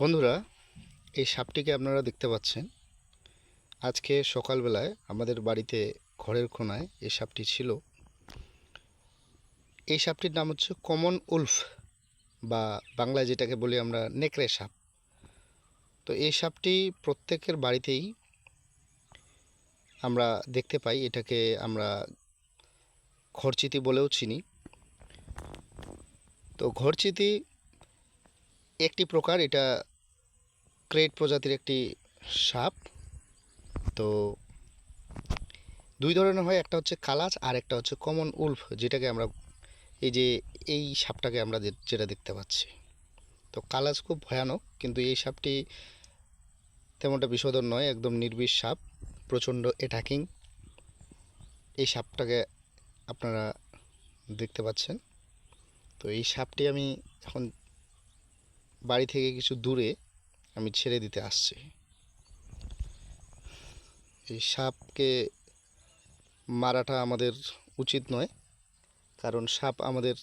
বন্ধুরা, এই সাপটিকে আপনারা দেখতে পাচ্ছেন। আজকে সকালবেলায় আমাদের বাড়িতে ঘরের কোনায় এই সাপটি ছিল। এই সাপটির নাম হচ্ছে কমন উলফ, বা বাংলায় যেটাকে বলি আমরা নেকড়ে সাপ। তো এই সাপটি প্রত্যেকের বাড়িতেই আমরা দেখতে পাই। এটাকে আমরা ঘরচিতি বলেও চিনি। তো ঘরচিতি একটি প্রকার, এটা ক্রেট প্রজাতির একটি সাপ। তো দুই ধরনের হয়, একটা হচ্ছে কালাচ আর একটা হচ্ছে কমন উলফ, যেটাকে আমরা এই সাপটাকে আমরা যেটা দেখতে পাচ্ছি। তো কালাজ খুব ভয়ানক, কিন্তু এই সাপটি তেমনটা বিষধর নয়, একদম নির্বিষ সাপ, প্রচণ্ড অ্যাটাকিং। এই সাপটাকে আপনারা দেখতে পাচ্ছেন। তো এই সাপটি আমি এখন বাড়ি থেকে কিছু দূরে আমি ছেড়ে দিতে আসছি। এই সাপকে মারাটা আমাদের উচিত নয়, কারণ সাপ আমাদের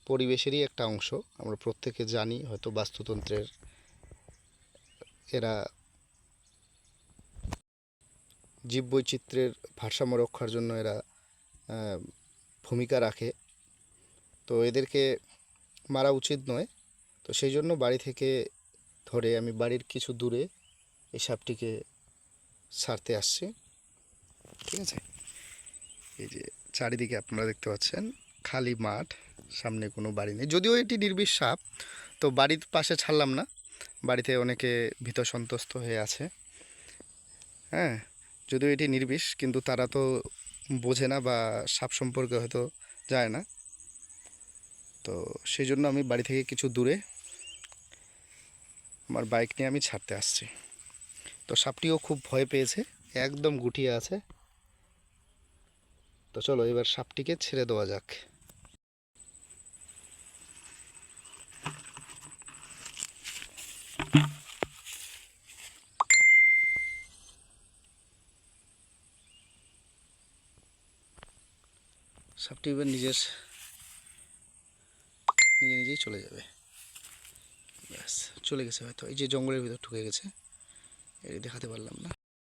পরিবেশেরই একটা অংশ। আমরা প্রত্যেকে জানি, হয়তো বাস্তুতন্ত্রের এরা জীববৈচিত্র্যের ভারসাম্য রক্ষার জন্য এরা ভূমিকা রাখে। তো এদেরকে মারা উচিত নয়। তো সেই জন্য বাড়ি থেকে ধরে আমি বাড়ির কিছু দূরে এই সাপটিকে ছাড়তে আসছি। ঠিক আছে, এই যে চারিদিকে আপনারা দেখতে পাচ্ছেন খালি মাঠ, সামনে কোনো বাড়ি নেই। যদিও এটি নির্বিষ সাপ, তো বাড়ির পাশে ছাড়লাম না, বাড়িতে অনেকে ভীত সন্ত্রস্ত হয়ে আছে। হ্যাঁ, যদিও এটি নির্বিষ, কিন্তু তারা তো বোঝে না বা সাপ সম্পর্কে হয়তো জানে না। তো সেই জন্য আমি বাড়ি থেকে কিছু দূরে আমার বাইক নিয়ে আমি ছাড়তে আসছি। তো সাপটিও খুব ভয় পেয়েছে, একদম গুটিয়ে আছে। তো চলো এবার সাপটিকে ছেড়ে দেওয়া যাক। সাপটি এবার নিজে নিজেই চলে যাবে। ব্যাস, চলে গেছে হয়তো, এই যে জঙ্গলের ভিতর ঢুকে গেছে, এই দেখাতে পারলাম না।